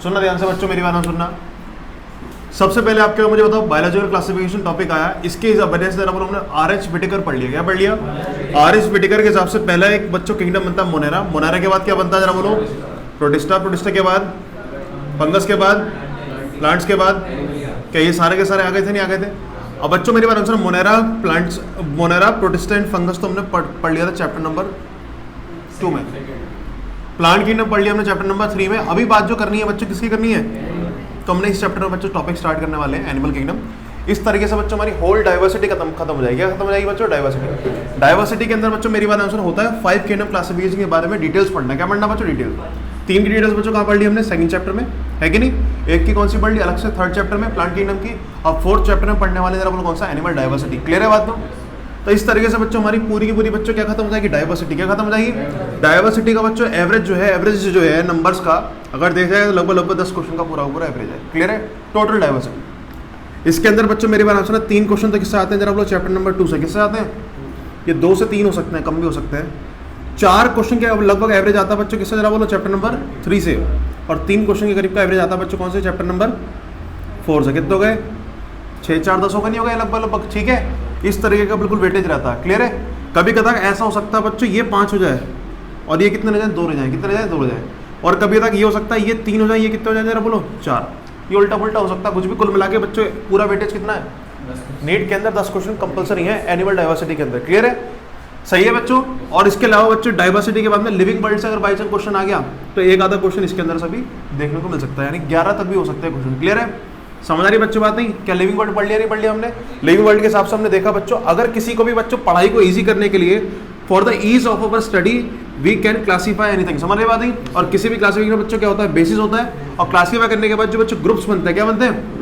सुनना ध्यान से बच्चों, मेरी बात सुनना। सबसे पहले आपके मुझे बताओ, बायोलॉजिकल क्लासिफिकेशन टॉपिक आया, इसके वजह से हमने आर.एच. व्हिटेकर पढ़ लिया। क्या पढ़ लिया? आर.एच. व्हिटेकर के हिसाब से पहला एक बच्चों किंगडम बनता है मोनेरा। मोनेरा के बाद क्या बनता है जरा बोलो? प्रोटिस्टा। प्रोटिस्टा के बाद फंगस, के बाद प्लांट्स, के बाद क्या ये सारे के सारे आ गए थे? नहीं आ गए थे। अब बच्चों मेरी बात answer, Monera, plants, Monera, protista and fungus तो हमने पढ़ लिया था चैप्टर नंबर 2 में। प्लांट किंगडम पढ़ लिया हमने चैप्टर नंबर 3 में। अभी बात जो करनी है बच्चों, किसकी करनी है? तो हमने इस चैप्टर में बच्चों टॉपिक स्टार्ट करने वाले हैं एनिमल किंगडम। इस तरीके से बच्चों हमारी होल डाइवर्सिटी खत्म हो जाएगी। क्या खत्म हो जाएगी बच्चों? डाइवर्सिटी। डाइवर्सिटी के अंदर बच्चों मेरी बात आंसर होता है 5 किंगडम क्लासिफिकेशन के बारे में डिटेल्स पढ़ना। क्या पढ़ना बच्चों? डिटेल। 3 की डिटेल्स बच्चों कहाँ पढ़ ली हमने? सेकंड चैप्टर में, है कि नहीं? एक की कौन सी पढ़ ली अलग से? 3rd चैप्टर में प्लांट किंगडम की। अब 4th चैप्टर में पढ़ने वाले जरा बोलो कौन सा? Animal diversity. क्लियर है बात? तो इस तरीके से बच्चों हमारी पूरी की पूरी बच्चों क्या खत्म हो जाएगी? डाइवर्सिटी। क्या खत्म हो जाएगी? डाइवर्सिटी का बच्चों एवरेज जो है, एवरेज जो है नंबर्स का अगर देखा जाए तो लगभग 10 क्वेश्चन का पूरा एवरेज है। क्लियर है? Total diversity. इसके अंदर बच्चों मेरी बात आंसर 3 क्वेश्चन तो किससे आते हैं जरा बोलो? चैप्टर नंबर 2 से। किससे आते हैं? ये 2 से 3 हो सकते हैं, कम भी हो सकते हैं। 4 क्वेश्चन के लगभग एवरेज आता है बच्चों किससे जरा बोलो? चैप्टर नंबर 3 से। और 3 क्वेश्चन के करीब का एवरेज आता है बच्चों कौन से? चैप्टर नंबर 4 से। कितने हो गए? 6, 4, 10 हो गए, नहीं हो गए लगभग? ठीक है, इस तरीके का बिल्कुल वेटेज रहता है। क्लियर है? कभी कदा ऐसा हो सकता है बच्चों ये 5 हो जाए और ये कितने रह जाए? 2 रह जाए। कितने रह जाए? 2 रह जाए। और कभी तक ये हो सकता है ये 3 हो जाए, ये कितने हो जाए जरा बोलो? 4। ये उल्टा पुल्टा हो सकता है कुछ भी। कुल मिला के बच्चों पूरा वेटेज कितना है? नीट के अंदर 10 क्वेश्चन कंपलसरी है एनिमल डाइवर्सिटी के अंदर। क्लियर है? सही है बच्चों। और इसके अलावा बच्चों डाइवर्सिटी के बाद में लिविंग वर्ल्ड से अगर बाई चांस क्वेश्चन आ गया तो एक आधा क्वेश्चन इसके अंदर सभी देखने को मिल सकता है, यानी 11 तक भी हो सकते हैं क्वेश्चन। क्लियर है? समझ आ रही बच्चों बात? नहीं क्या लिविंग वर्ल्ड पढ़ लिया? नहीं पढ़ लिया हमने? लिविंग वर्ल्ड के हिसाब से हमने देखा बच्चों, अगर किसी को भी बच्चों पढ़ाई को इजी करने के लिए for the ease of our study we can classify anything. समझ रहे बात? नहीं? और किसी भी क्लासिफिकेशन में बच्चों क्या होता है? बेसिस होता है। और क्लासीफाई करने के बाद जो बच्चों ग्रुप्स बनते हैं, क्या बनते हैं?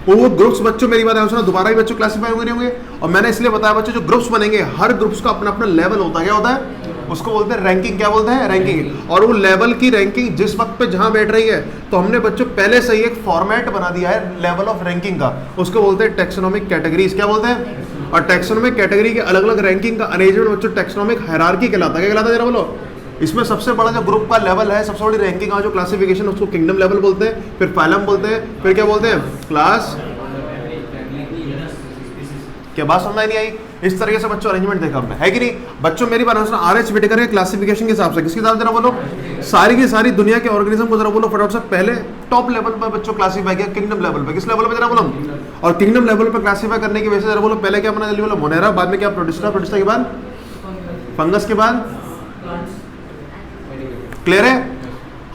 वो ग्रुप्स बच्चों मेरी बात है दोबारा ही बच्चों क्लासीफाई होंगे। और मैंने इसलिए बताया बच्चों जो ग्रुप्स बनेंगे हर ग्रुप्स का अपना अपना लेवल होता है। क्या होता है? उसको बोलते हैं रैंकिंग। क्या बोलते हैं? रैंकिंग। और वो लेवल की रैंकिंग जिस वक्त पे जहां बैठ रही है तो हमने बच्चों पहले से ही एक फॉर्मेट बना दिया है लेवल ऑफ रैंकिंग का, उसको बोलते हैं टैक्सोनॉमिक कैटेगरीज। क्या बोलते हैं? और टैक्सोनॉमिक कैटेगरी के अलग अलग रैंकिंग का अरेंजमेंट बच्चों टैक्सोनॉमिक हायरार्की कहलाता है। क्या कहलाता है जरा बोलो? इसमें सबसे बड़ा जो ग्रुप का लेवल है, सबसे बड़ी रैंकिंग का जो क्लासिफिकेशन उसको किंगडम लेवल बोलते हैं, फिर फाइलम बोलते हैं, फिर क्या बोलते हैं? क्लास। क्या बात समझ नहीं आई? इस तरीके से बच्चों अरेंजमेंट देखा हमने, है कि नहीं? बच्चों मेरी बात सुनो, आर.एच. व्हिटेकर के क्लासिफिकेशन के हिसाब से किसके हिसाब से जरा बोलो? सारी की सारी दुनिया के ऑर्गेनिज्म को जरा बोलो फटाफट से। पहले टॉप लेवल पर बच्चों क्लासीफाई किया किंगडम लेवल पे। किस लेवल पे जरा बोलो? और किंगडम लेवल पे क्लासीफाई करने की वजह से जरा बोलो पहले क्या अपना जल्दी बोलो? मोनेरा, बाद में क्या? प्रोटिस्टा, प्रोटिस्टा के बाद फंगस, के बाद। क्लियर है?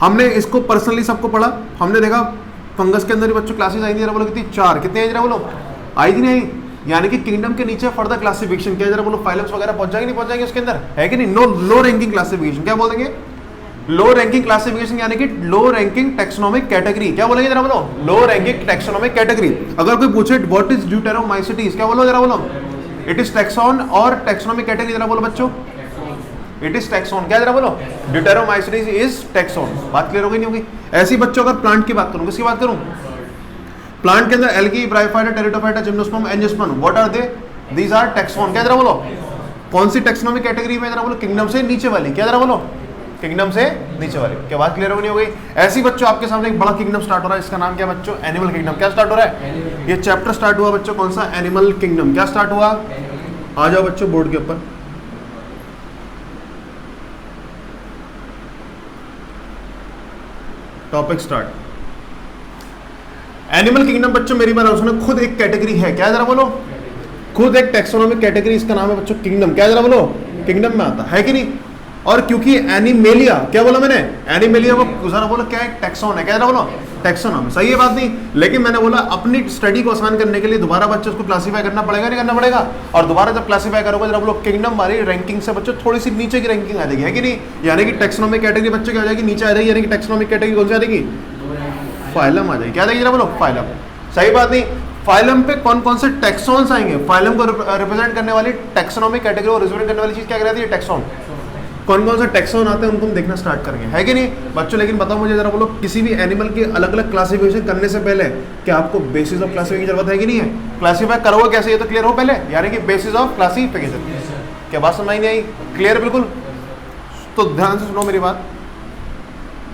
हमने इसको पर्सनली सबको पढ़ा, हमने देखा फंगस के अंदर ही बच्चों क्लासेस आई थी जरा बोलो कितनी? 4। कितनी आई जरा बोलो? आई थी नहीं आई? यानी कि किंगडम के नीचे फर्दर क्लासिफिकेशन क्या जरा बोलो? फाइलम्स वगैरह पहुंच जाएंगे नहीं पहुंच जाएंगे उसके अंदर, है कि नहीं? लो रैंकिंग क्लासिफिकेशन। क्या बोलेंगे? लो रैंकिंग क्लासिफिकेशन यानी कि लो रैंकिंग टैक्सोनॉमिक कैटेगरी। क्या बोलेंगे जरा बोलो? लो रैंकिंग टैक्सोनॉमिक कैटेगरी। अगर कोई पूछे व्हाट इज ड्यूटेरोमाइसीटीज, क्या बोलो जरा बोलो? It is taxon. और टैक्सोनॉमिक कैटेगरी जरा बोलो बच्चों? It is taxon. क्या जरा बोलो? ड्यूटेरोमाइसीटीज इज टैक्सॉन। बात क्लियर हो गई नहीं होगी? ऐसी बच्चों अगर प्लांट की बात करूं, किसकी बात करूं? प्लांट के अंदर algae, bryophyta, pteridophyta, gymnosperm, angiosperm, what are they? These are taxon. क्या जरा बोलो? कौन सी टैक्सोनॉमिक कैटेगरी में जरा बोलो? किंगडम से नीचे वाली। क्या जरा बोलो? किंगडम से नीचे वाली। क्या बात क्लियर हो नहीं हो गई? ऐसी बच्चों आपके सामने एक बड़ा किंगडम स्टार्ट हो रहा है, इसका नाम क्या बच्चों? Animal kingdom. क्या स्टार्ट हो रहा है? ये चैप्टर स्टार्ट हुआ बच्चों कौन सा? Animal kingdom. क्या स्टार्ट हुआ? आ जाओ बच्चों बोर्ड के ऊपर। Topic start. एनिमल किंगडम बच्चों मेरी बात सुनो, खुद एक कैटेगरी है। क्या जरा बोलो? खुद एक टैक्सोनॉमिक कैटेगरी, इसका नाम है बच्चों किंगडम। क्या जरा बोलो? किंगडम में आता है कि नहीं? और क्योंकि एनिमेलिया, क्या बोला मैंने? एनिमेलिया वो जरा बोलो क्या है? टैक्सॉन है। क्या जरा बोलो? टैक्सोनॉमी। सही है बात नहीं? लेकिन मैंने बोला अपनी स्टडी को आसान करने के लिए दोबारा बच्चों को क्लासीफाई करना पड़ेगा, नहीं करना पड़ेगा? और दोबारा जब क्लासीफाई करोगे जरा बोलो किंगडम वाली रैंकिंग से बच्चों थोड़ी सी नीचे की रैंकिंग आ जाएगी, है कि नहीं? यानी कि टैक्सोनॉमिक कैटेगरी बच्चों क्या हो जाएगी? नीचे आ जाएगी। यानी कि टैक्सोनॉमिक कैटेगरी कौन सी आ जाएगी? फाइलम आ जाएगी। क्या आ जाएगी जरा बोलो? फाइलम। सही बात नहीं? फाइलम पे कौन कौन से टैक्सॉन्स आएंगे? फाइलम को रिप्रेजेंट करने वाली टैक्सोनॉमिक कैटेगरी को रिप्रेजेंट करने वाली चीज क्या कहलाती है? टैक्सॉन। कौन कौन से टैक्सॉन आते हैं उनको हम देखना स्टार्ट करेंगे, है कि नहीं बच्चों? लेकिन बताओ मुझे जरा बोलो, किसी भी एनिमल की अलग अलग क्लासिफिकेशन करने से पहले क्या आपको बेसिस ऑफ क्लासिफिकेशन की जरूरत है कि नहीं है? क्लासीफाई करोगे कैसे ये तो क्लियर हो पहले, यानी कि बेसिस ऑफ क्लासिफिकेशन। क्या बात समझ नहीं आई? क्लियर बिल्कुल? तो ध्यान से सुनो मेरी बात।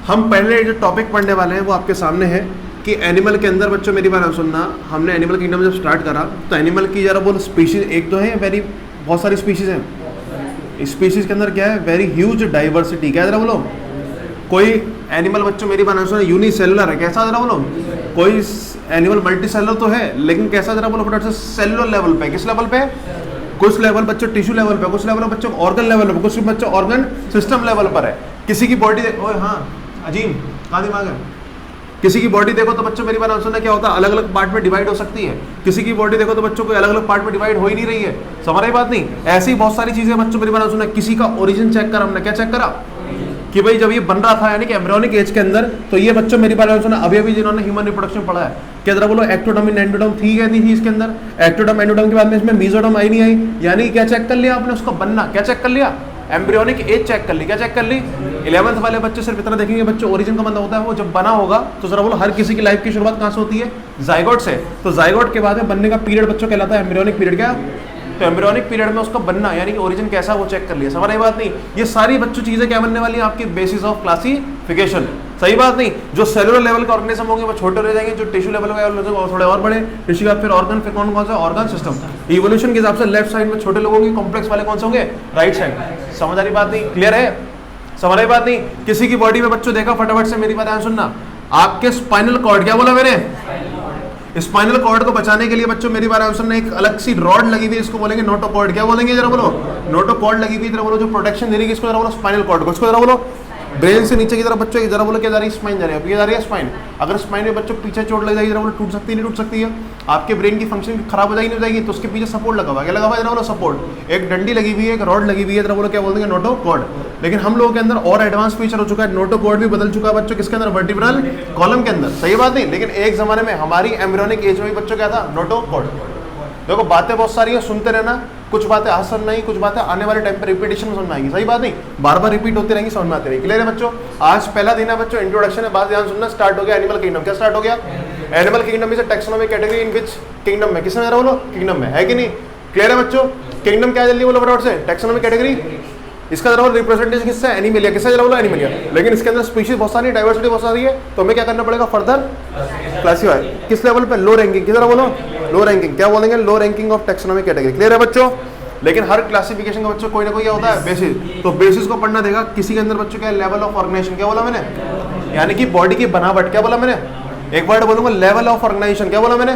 हम पहले जो टॉपिक पढ़ने वाले हैं वो आपके सामने है कि एनिमल के अंदर बच्चों मेरी बात सुनना, हमने एनिमल किंगडम जब स्टार्ट करा तो एनिमल की जरा बोल स्पीशीज एक तो है वेरी, बहुत सारी स्पीशीज हैं। स्पीशीज के अंदर क्या है, वेरी ह्यूज डाइवर्सिटी। क्या जरा बोलो, कोई एनिमल बच्चों मेरी बात सुनो यूनिसेलुलर है, कैसा जरा बोलो, कोई एनिमल मल्टी सेलुलर तो है लेकिन कैसा जरा बोलो फटाफट से, सेलुलर लेवल पे। किस लेवल पे, कुछ लेवल बच्चों टिश्यू लेवल पे, कुछ लेवल बच्चों ऑर्गन लेवल पे, कुछ बच्चों ऑर्गन सिस्टम लेवल पर है। किसी की बॉडी ओए हाँ अजीम कहाँ दिमाग है, किसी की बॉडी देखो तो बच्चों मेरी बात सुनना क्या होता है, अलग अलग पार्ट में डिवाइड हो सकती है। किसी की बॉडी देखो तो बच्चों को अलग अलग पार्ट में डिवाइड हो ही नहीं रही है, समझ रही बात नहीं। ऐसी ही बहुत सारी चीजें बच्चों मेरी बात सुनना। किसी का ओरिजिन चेक करा हमने, क्या चेक करा कि भाई जब ये बन रहा था यानी कि एम्ब्रियोनिक एज के अंदर, तो ये बच्चों मेरी बात सुना अभी अभी जिन्होंने ह्यूमन रिप्रोडक्शन पढ़ा है, क्या जरा बोलो एक्टोडर्म एंडोडर्म थी या नहीं थी इसके अंदर, एक्टोडर्म एंडोडर्म के बाद में इसमें मेसोडर्म आई नहीं आई, यानी क्या चेक कर लिया आपने उसको बनना, क्या चेक कर लिया, एम्ब्रियोनिक एज चेक कर ली। क्या चेक कर ली, 11th वाले बच्चे सिर्फ इतना देखेंगे बच्चों ओरिजिन का मतलब होता है वो जब बना होगा, तो जरा बोलो हर किसी की लाइफ की शुरुआत कहाँ से होती है, जाइगोट से। तो जाइगोट के बाद में बनने का पीरियड बच्चों कहलाता है एम्ब्रियोनिक पीरियड। क्या, तो एम्ब्रियोनिक पीरियड में उसका बनना यानी कि ओरिजिन कैसा वो चेक कर लिया, समझ रही बात नहीं। ये सारी बच्चों चीजें क्या बनने वाली है आपकी बेसिस ऑफ क्लासिफिकेशन, सही बात नहीं। जो सेलुलर लेवल के ऑर्गेनिज्म होंगे वो छोटे रह जाएंगे, जो टिश्यू लेवल का थोड़े और बड़े, टिश्यू का फिर ऑर्गन, फिर कौन कौन सा ऑर्गन सिस्टम। इवोल्यूशन के हिसाब से लेफ्ट साइड में छोटे लोगों की, कॉम्प्लेक्स वाले कौन से होंगे, राइट साइड। समझ आ रही बात नहीं, क्लियर है, समझ रही बात नहीं। किसी की बॉडी में बच्चों देखा फटाफट से मेरी बात सुनना, आपके स्पाइनल कॉर्ड, क्या बोला मैंने, स्पाइनल कॉर्ड को बचाने के लिए बच्चों मेरी बात आंसर ने एक अलग सी रॉड लगी हुई है, इसको बोलेंगे नोटोकॉर्ड। क्या बोलेंगे जरा बोलो, नोटोकॉर्ड लगी हुई, जरा बोलो जो प्रोटेक्शन दे रही है इसको जरा बोलो स्पाइनल कॉर्ड को, इसको जरा बोलो ब्रेन से नीचे की तरफ बच्चों जरा बोलो क्या जा रही है, स्पाइन जा रही है, ये जा रही है स्पाइन। अगर स्पाइन में बच्चों पीछे चोट लग जाएगी जरा बोलो टूट सकती है, नहीं टूट सकती है, आपके ब्रेन की फंक्शन खराब हो जाएगी नहीं हो जाएगी, तो उसके पीछे सपोर्ट लगा हुआ है, क्या लगा हुआ है जरा बोलो सपोर्ट, एक डंडी लगी हुई है, एक रॉड लगी हुई है, जरा बोलो क्या बोल देंगे नोटोकॉर्ड। लेकिन हम लोगों के अंदर और एडवांस फीचर हो चुका है, नोटोकॉर्ड भी बदल चुका है बच्चों किसके अंदर, वर्टिब्रल कॉलम के अंदर, सही बात नहीं। लेकिन एक जमाने में हमारी एम्ब्रियोनिक एज में बच्चों क्या था, नोटोकॉर्ड। देखो बातें बहुत सारी है, सुनते रहना, कुछ बातें आज समझ नहीं, कुछ बातें आने वाले टाइम पे रिपीटेशन में समझ में आएगी, सही बात नहीं, बार बार रिपीट होती रहेंगी, समझ में आती रहेगी। क्लियर है बच्चों, आज पहला दिन है बच्चों, इंट्रोडक्शन है, बात ध्यान सुनना, स्टार्ट हो गया एनिमल किंगडम। क्या स्टार्ट हो गया, animal kingdom is a taxonomic category in which kingdom में, किसमें जरा बोलो, किंगडम में, है कि नहीं। क्लियर है बच्चों, किंगडम क्या जल्दी बोलो फटाफट से, टैक्सोनॉमिक कैटेगरी, इसका जरा बोलो रिप्रेजेंटेशन किससे, एनिमलिया, किससे जरा बोलो एनिमलिया। लेकिन इसके अंदर स्पीशीज बहुत सारी, डाइवर्सिटी बहुत सारी है, तो हमें क्या करना पड़ेगा, फर्दर क्लासिफाई किस लेवल पे, लो रैंकिंग, किस तरह बोलो, लो रैंकिंग, क्या बोलेंगे, low ranking of taxonomic category. Clear है बच्चों। लेकिन हर क्लासिफिकेशन का बच्चों कोई ना कोई क्या होता है, बेसिस, तो बेसिस को पढ़ना देगा। किसी के अंदर बच्चों क्या लेवल ऑफ ऑर्गेनाइजेशन, क्या बोला मैंने, यानी कि बॉडी की बनावट, क्या बोला मैंने, एक वर्ड बोलूंगा लेवल ऑफ ऑर्गेनाइजेशन, क्या बोला मैंने,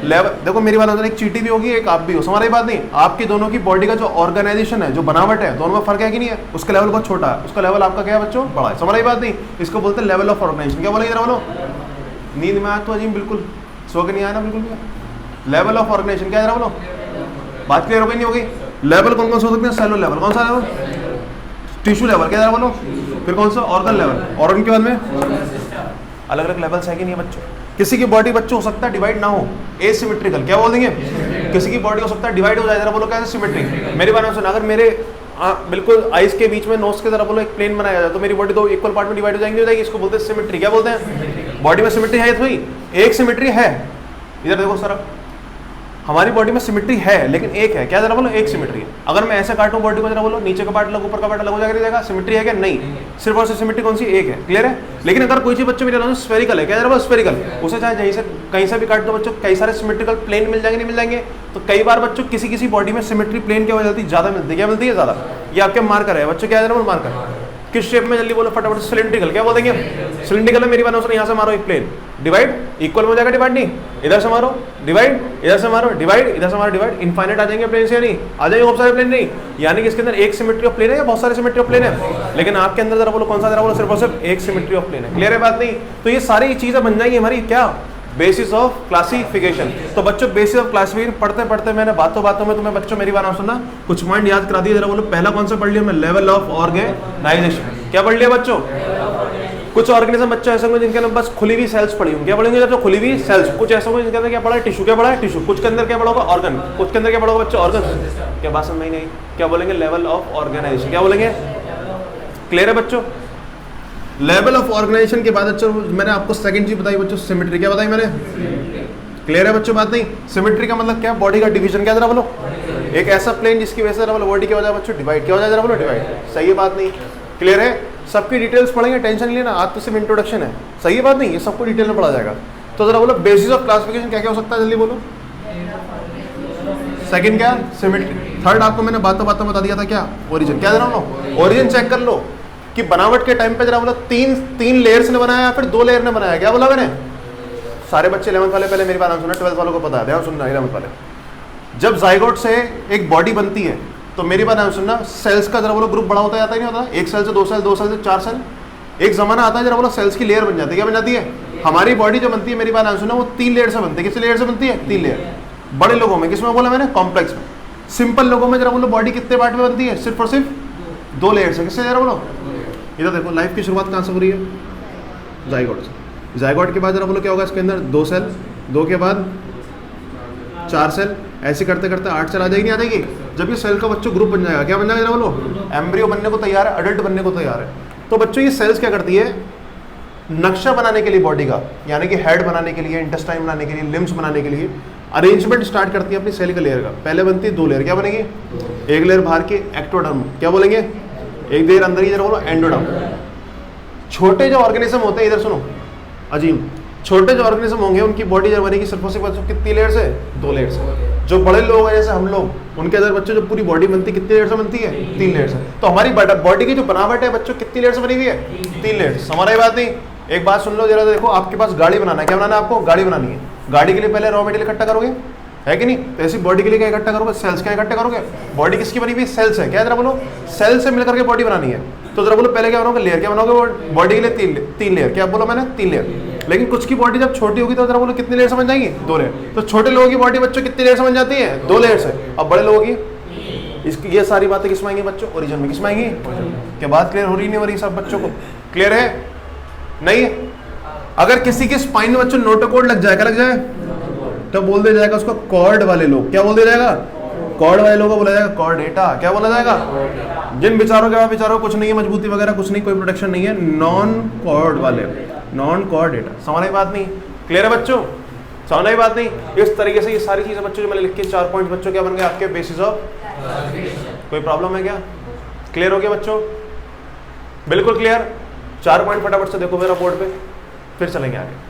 लेवल। देखो मेरी बात एक चींटी भी होगी, एक आप भी हो, समझ बात नहीं, आपकी दोनों की बॉडी का जो ऑर्गेनाइजेशन है, जो बनावट है, दोनों में फर्क है कि नहीं है, उसका लेवल बहुत छोटा है, उसका लेवल आपका क्या है बच्चों, बड़ा है, समझ बात नहीं। इसको बोलते हैं लेवल ऑफ ऑर्गेनाइजेशन। क्या बोला जरा बोलो, नींद में आया तो अजीम बिल्कुल सो के नहीं आया ना बिल्कुल भी। लेवल ऑफ ऑर्गेनाइजेशन क्या जरा बोलो, बात क्लियर हो गई नहीं होगी। लेवल कौन कौन सा हो सकते हैं, सेलुलर लेवल, कौन सा लेवल, टिश्यू लेवल, क्या जरा बोलो, फिर कौन सा ऑर्गन लेवल, ऑर्गन के बाद में अलग अलग लेवल्स है कि नहीं बच्चों। किसी की बॉडी बच्चों हो सकता है डिवाइड ना हो, एसिमेट्रिकल, क्या बोल देंगे, किसी की बॉडी हो सकता है डिवाइड हो जाए, जरा बोलो क्या है, सिमेट्रिक। मेरी बात सुनो, अगर मेरे बिल्कुल आइस के बीच में नोज के जरा बोलो एक प्लेन बनाया जाए तो मेरी बॉडी दो इक्वल पार्ट में डिवाइड हो जाएंगी, हो जाएगी, इसको बोलते हैं सिमेट्री। क्या बोलते हैं, बॉडी में सिमेट्री है थोड़ी, एक सिमेट्री है, इधर देखो सर, हमारी बॉडी में सिमेट्री है लेकिन एक है, क्या जरा बोलो, एक सिमेट्री है। अगर मैं ऐसे काटूं बॉडी को, जरा बोलो नीचे का पार्ट अलग, ऊपर का पार्ट अलग हो जाएगा, सिमेट्री है क्या, नहीं, सिर्फ और सिर्फ सिमेट्री कौन सी, एक है। क्लियर है। लेकिन अगर कोई चीज बच्चों मेरे स्फेरिकल है, क्या जरा बोलो, स्फेरिकल, उसे चाहे जहीं से कहीं से भी काट दो बच्चों, कई सारे सिमेट्रिकल प्लेन मिल जाएंगे, नहीं मिल जाएंगे। तो कई बार बच्चों किसी किसी बॉडी में सिमेट्री प्लेन क्या हो जाती है, ज्यादा मिलती है, क्या मिलती है, ज्यादा। ये आपके मार्कर है बच्चों, क्या जरा बोलो, मार्कर किस शेप में, जल्दी बोलो फटाफट, सिलिंड्रिकल, क्या बोलेंगे, सिलिंड्रिकल है। मेरी बात सुनो, यहाँ से मारो एक प्लेन, डिवाइड, इक्वल हो जाएगा, डिवाइड नहीं, इधर से मारो डिवाइड, इधर से मारो डिवाइड, इधर से मारो डिवाइड, इनफाइनाइट आ जाएंगे प्लेन से, नहीं आ जाएंगे बहुत सारे प्लेन, नहीं, यानी कि इसके अंदर एक सिमेट्री ऑफ प्लेन है या बहुत सारे सिमेट्री ऑफ प्लेन है, लेकिन आपके अंदर जरा बोलो कौन सा, जरा बोलो सिर्फ और सिर्फ एक सिमेट्री ऑफ प्लेन है। क्लियर है बात नहीं। तो ये सारी चीजें बन जाएंगी हमारी क्या, बेसिस ऑफ क्लासिफिकेशन। तो बच्चों बेसिस ऑफ क्लासिफिकेशन पढ़ते पढ़ते मैंने बातों बातों में तुम्हें बच्चों मेरी बात सुनना, कुछ पॉइंट याद करा दिए, जरा बोलो पहला कौन सा पढ़ लिया मैं, लेवल ऑफ ऑर्गेनाइजेशन। क्या पढ़ लिया बच्चों, कुछ ऑर्गेनिज्म बच्चों ऐसे होंगे जिनके अंदर बस खुली हुई सेल्स पड़ी होंगी, क्या पढ़ेंगे बच्चों, खुली हुई सेल्स। कुछ ऐसे होंगे जिनके अंदर क्या पड़ा है, टिश्यू, क्या पड़ा है, टिश्यू। कुछ के अंदर क्या पड़ा होगा, ऑर्गन। कुछ के अंदर क्या पड़ा होगा बच्चों, ऑर्गन। क्या बात समझ नहीं, क्या बोलेंगे, लेवल ऑफ ऑर्गेनाइजेशन। क्या बोलेंगे, क्लियर है बच्चों। लेवल ऑफ ऑर्गेनाइजेशन के बाद बच्चों मैंने आपको सेकंड चीज बताई बच्चों, सिमेट्री। क्या बताई मैंने, क्लियर है बच्चों बात नहीं। सिमेट्री का मतलब क्या, बॉडी का डिवीजन। क्या जरा बोलो, एक ऐसा प्लेन जिसकी वजह से जरा बोलो बॉडी क्या हो जाए बच्चों, डिवाइड। क्या हो जाए जरा बोलो, डिवाइड। सही है बात नहीं, क्लियर है। सबकी डिटेल्स पढ़ेंगे, टेंशन नहीं लेना, आज तो सिर्फ इंट्रोडक्शन है, सही है बात नहीं, ये सबको डिटेल में पढ़ा जाएगा। तो जरा बोलो बेसिस ऑफ क्लासिफिकेशन क्या क्या हो सकता है, जल्दी बोलो। सेकंड क्या, सिमेट्री। थर्ड आपको मैंने बातों बातों बता दिया था क्या, ओरिजिन। क्या दे रहा हूँ, ओरिजिन चेक कर लो कि बनावट के टाइम पे जरा बोलो तीन लेयर्स ने बनाया या फिर 2 लेयर ने बनाया, क्या बोला मैंने। सारे बच्चे 11th वाले पहले मेरी बात सुनना, 12th वालों को पता है, ध्यान सुनना 11th वाले। जब जाइगोट से एक बॉडी बनती है तो मेरी बात ध्यान सुनना, सेल्स का जरा बोलो ग्रुप बड़ा होता जाता है, नहीं होता, 1 सेल से 2 सेल, 2 सेल से 4 सेल, एक जमाना आता है जरा बोलो सेल्स की लेयर बन जाती है, क्या बन जाती है। हमारी बॉडी जो बनती है, मेरी बात ध्यान सुनना, वो 3 लेयर से बनती है। किस लेयर से बनती है, 3 लेयर। बड़े लोगों में किसमें बोला मैंने, कॉम्प्लेक्स में। सिंपल लोगों में जरा बोलो बॉडी कितने पार्ट में बनती है, सिर्फ और सिर्फ 2 लेयर से। किससे जरा बोलो, इधर देखो लाइफ की शुरुआत कहाँ से हो रही है, जाइगोट से। जाइगोट के बाद जरा बोलो क्या होगा, इसके अंदर 2 सेल, 2 के बाद 4 सेल, ऐसे करते करते 8 सेल आ जाएगी, नहीं आ जाएगी। जब ये सेल का बच्चों ग्रुप बन जाएगा, क्या बन जाएगा जरा बोलो, एम्ब्रियो बनने को तैयार है, अडल्ट बनने को तैयार है। तो बच्चों ये सेल्स क्या करती है, नक्शा बनाने के लिए बॉडी का, यानी कि हेड बनाने के लिए, इंटेस्टाइन बनाने के लिए, लिम्स बनाने के लिए अरेंजमेंट स्टार्ट करती है अपनी सेल के लेयर का। पहले बनती है 2 लेयर, क्या बनेगी, एक लेयर बाहर की एक्टोडर्म, क्या बोलेंगे, एक लेयर अंदर की जरा बोलो एंडोडर्म। छोटे जो ऑर्गेनिज्म होते हैं, इधर सुनो अजीम, छोटे जो ऑर्गेनिज्म होंगे उनकी बॉडी जब बनेगी सिर्फ और सिर्फ बच्चों कितनी लेयर से, 2 लेयर से। जो बड़े लोग हैं जैसे हम लोग, उनके अंदर बच्चों जो पूरी बॉडी बनती है कितनी लेयर से बनती है, 3 लेयर से। तो हमारी बॉडी की जो बनावट है बच्चों कितनी लेयर से बनी हुई है, 3 लेयर से। हमारी बात नहीं, एक बात सुन लो जरा, देखो आपके पास गाड़ी बनाना है, क्या बनाना है आपको, गाड़ी बनानी है। गाड़ी के लिए पहले रॉ मटेरियल इकट्ठा करोगे, है कि नहीं। तो ऐसी बॉडी के लिए क्या इकट्ठा करोगे, सेल्स क्या इकट्ठा करोगे। बॉडी किसकी बनी हुई, सेल्स है, क्या जरा बोलो, सेल से मिलकर के बॉडी बनानी है। तो जरा बोलो पहले क्या बनाओगे, लेयर, क्या बनाओगे बॉडी के लिए 3 लेयर, क्या बोलो मैंने, 3 लेयर। लेकिन कुछ की बॉडी जब छोटी होगी तो जरा बोलो कितनी लेयर समझ जाएंगी, 2 लेयर। तो छोटे लोगों की बॉडी बच्चों कितनी लेयर समझ जाती है, 2 लेयर से। अब बड़े लोगों की इसकी ये सारी बातें किसमें आएंगी बच्चों, ओरिजिन में। किसमें आएंगी, क्या बात क्लियर हो रही नहीं हो रही सब बच्चों को, क्लियर है नहीं। अगर किसी के स्पाइन में बच्चों नोटोकॉर्ड लग जाए, क्या लग जाए, तो बोल दिया जाएगा उसको कॉर्ड वाले लोग, क्या बोल दिया जाएगा, कॉर्ड वाले लोगों को बोला जाएगा कॉर्डेटा, क्या बोला जाएगा। जिन बेचारों के बेचारों कुछ नहीं है, मजबूती वगैरह कुछ नहीं, कोई प्रोटेक्शन नहीं है, नॉन कॉर्ड वाले, नॉन कॉर्डेटा। समझ आई बात नहीं, क्लियर है बच्चों, समझ आई बात नहीं। इस तरीके से ये सारी चीजें बच्चों जो मैंने लिख के 4 पॉइंट बच्चों क्या बन गए आपके बेसिस ऑफ। कोई प्रॉब्लम है क्या, क्लियर हो गया बच्चों, बिल्कुल क्लियर। 4 पॉइंट फटाफट से देखो मेरा बोर्ड पे, फिर चलेंगे आगे।